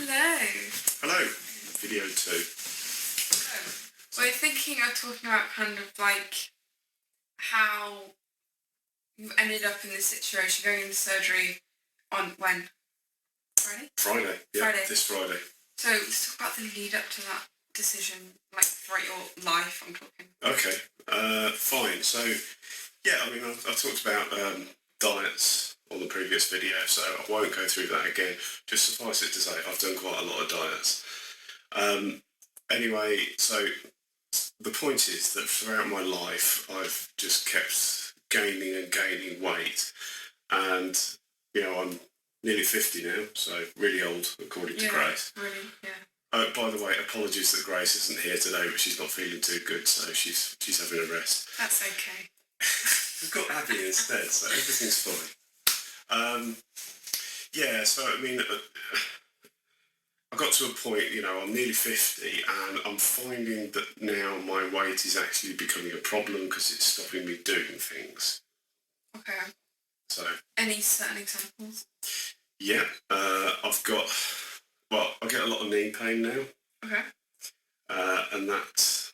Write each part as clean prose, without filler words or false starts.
Hello. Hello, video 2. So, we're thinking of talking about kind of like how you ended up in this situation, going into surgery on when? Friday? Friday, yeah, Friday. this Friday. So let's talk about the lead up to that decision, like throughout your life, I'm talking. Okay, fine. So, yeah, I mean, I talked about diets on the previous video, so I won't go through that again. Just suffice it to say, I've done quite a lot of diets. Anyway, so the point is that throughout my life, I've just kept gaining and gaining weight. And, you know, I'm nearly 50 now, so really old, according to Grace. Really, yeah. Oh, by the way, apologies that Grace isn't here today, but she's not feeling too good, so she's having a rest. That's okay. We've got Abi instead, so everything's fine. Yeah, so I mean, I got to a point, you know, I'm nearly 50, and I'm finding that now my weight is actually becoming a problem because it's stopping me doing things. Okay. So. Any certain examples? Yeah, I get a lot of knee pain now. Okay. And that,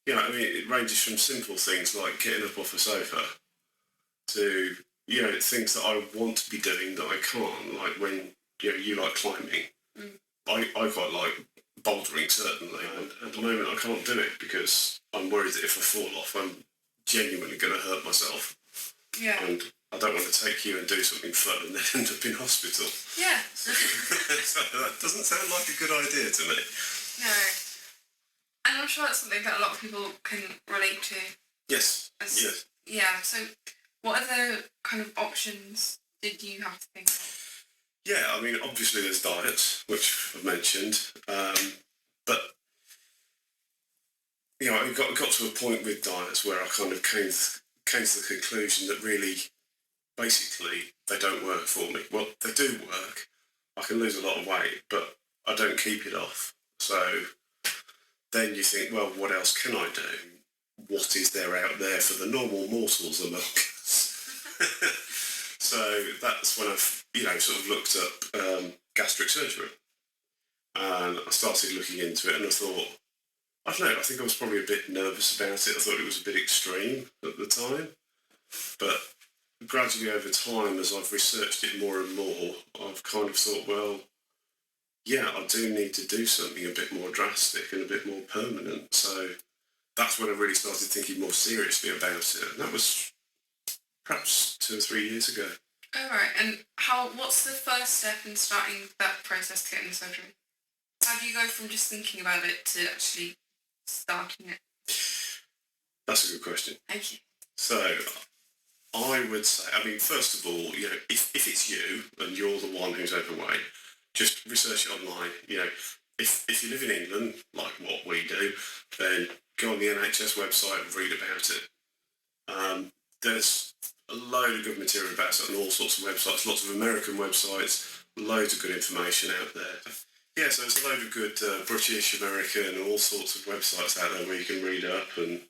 you know, I mean, it ranges from simple things like getting up off a sofa to, you know, things that I want to be doing that I can't, like when, you know, you like climbing. I quite like bouldering, certainly, and at the moment I can't do it because I'm worried that if I fall off, I'm genuinely going to hurt myself. Yeah. And I don't want to take you and do something fun and then end up in hospital. Yeah. So that doesn't sound like a good idea to me. No. And I'm sure that's something that a lot of people can relate to. Yes. Yes. Yeah, so what other kind of options did you have to think of? Yeah, I mean, obviously there's diets, which I've mentioned, but, you know, I got to a point with diets where I kind of came to the conclusion that really, basically, they don't work for me. Well, they do work. I can lose a lot of weight, but I don't keep it off. So then you think, well, what else can I do? What is there out there for the normal mortals among us? So that's when I've, you know, sort of looked up gastric surgery. And I started looking into it and I thought, I don't know, I think I was probably a bit nervous about it. I thought it was a bit extreme at the time. But gradually over time, as I've researched it more and more, I've kind of thought, well, yeah, I do need to do something a bit more drastic and a bit more permanent. So that's when I really started thinking more seriously about it. And that was perhaps 2 or 3 years ago. Oh, right. And what's the first step in starting that process to getting the surgery? How do you go from just thinking about it to actually starting it? That's a good question. Thank you. So I would say, I mean, first of all, you know, if it's you and you're the one who's overweight, just research it online. You know, if you live in England, like what we do, then go on the NHS website and read about it. There's a load of good material about it on all sorts of websites, lots of American websites, loads of good information out there. Yeah, so there's a load of good British, American, all sorts of websites out there where you can read up, and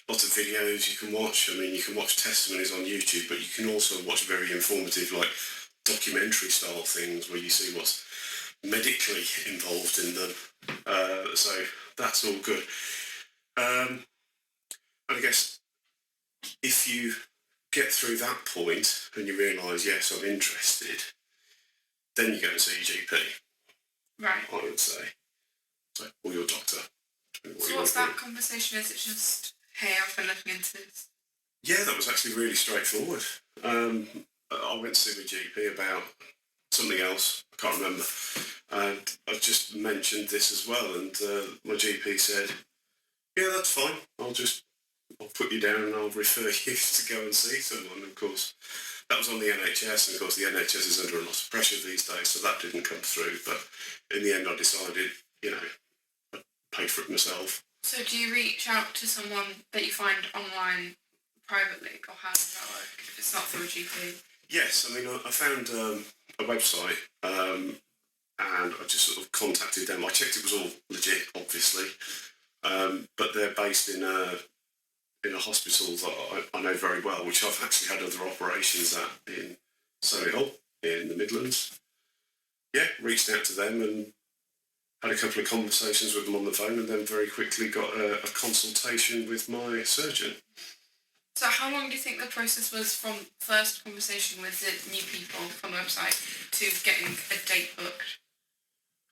lots of videos you can watch. I mean, you can watch testimonies on YouTube, but you can also watch very informative, like, documentary style things where you see what's medically involved in them. So that's all good. And I guess if you get through that point and you realise, yes, I'm interested, then you go and see your GP. Right. I would say. So, or your doctor. So what's that conversation? Is it just, hey, I've been looking into this? Yeah, that was actually really straightforward. I went to see my GP about something else, I can't remember, and I just mentioned this as well, and my GP said, yeah, that's fine, I'll put you down and I'll refer you to go and see someone. Of course, that was on the NHS, and of course the NHS is under a lot of pressure these days, so that didn't come through, but in the end I decided, you know, I'd pay for it myself. So do you reach out to someone that you find online privately, or how does that work if it's not through a GP? Yes, I mean, I found a website, and I just sort of contacted them. I checked it was all legit, obviously, but they're based in a hospital that I know very well, which I've actually had other operations at in Solihull in the Midlands. yeah, reached out to them and had a couple of conversations with them on the phone, and then very quickly got a consultation with my surgeon. So how long do you think the process was from first conversation with the new people from the website to getting a date booked?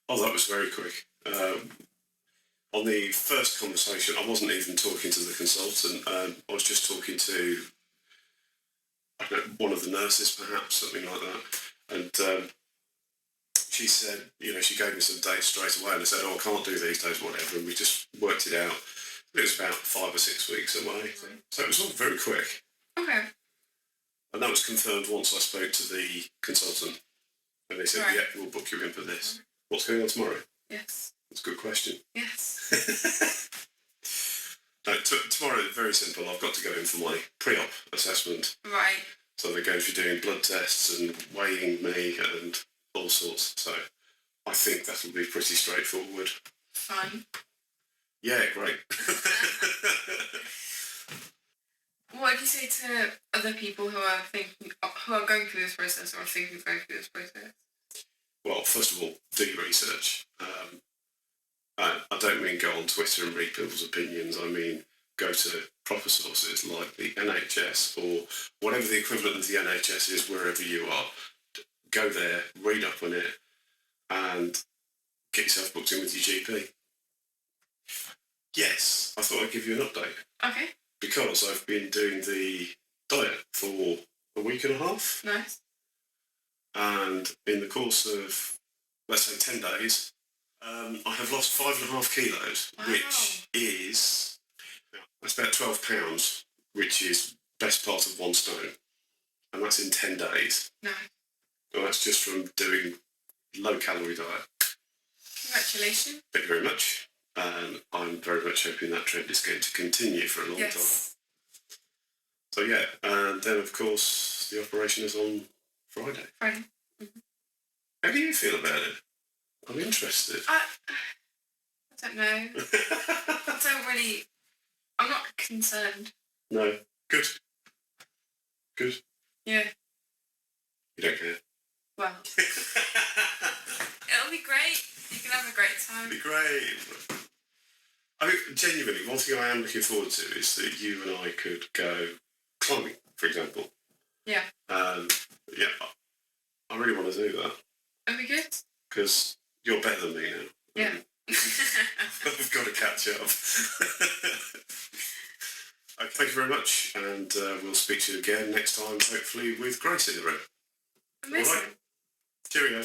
Oh, that was very quick. On the first conversation, I wasn't even talking to the consultant. I was just talking to, I don't know, one of the nurses, perhaps, something like that. And she said, she gave me some dates straight away, and I said, oh, I can't do these days, whatever. And we just worked it out. It was about 5 or 6 weeks away. So it was all very quick. Okay. And that was confirmed once I spoke to the consultant. And they said, Right. yeah, we'll book you in for this. Right. What's going on tomorrow? Yes. That's a good question. Yes. No, tomorrow is very simple. I've got to go in for my pre-op assessment. Right. So they're going to be doing blood tests and weighing me and all sorts. So I think that'll be pretty straightforward. Fine. Yeah, great. What do you say to other people who are going through this process or are thinking of going through this process? Well, first of all, do your research. I don't mean go on Twitter and read people's opinions. I mean go to proper sources like the NHS or whatever the equivalent of the NHS is wherever you are. Go there, read up on it, and get yourself booked in with your GP. Yes, I thought I'd give you an update. Okay. Because I've been doing the diet for a week and a half. Nice. And in the course of, let's say, 10 days, I have lost 5.5 kilos, wow. Which is, that's about 12 pounds, which is best part of 1 stone. And that's in 10 days. Nice. And that's just from doing low-calorie diet. Congratulations. Thank you very much. And I'm very much hoping that trend is going to continue for a long time. So yeah, and then of course the operation is on Friday. Friday. Mm-hmm. How do you feel about it? I'm interested. I don't know. I'm not concerned. No. Good. Good. Yeah. You don't care? Well. It'll be great. You can have a great time. It'll be great. I mean, genuinely, one thing I am looking forward to is that you and I could go climbing, for example. Yeah. Yeah, I really want to do that. That'd be good. Because you're better than me now. Yeah. I've got to catch up. Okay, thank you very much, and we'll speak to you again next time, hopefully with Grace in the room. Amazing. All right. Cheerio.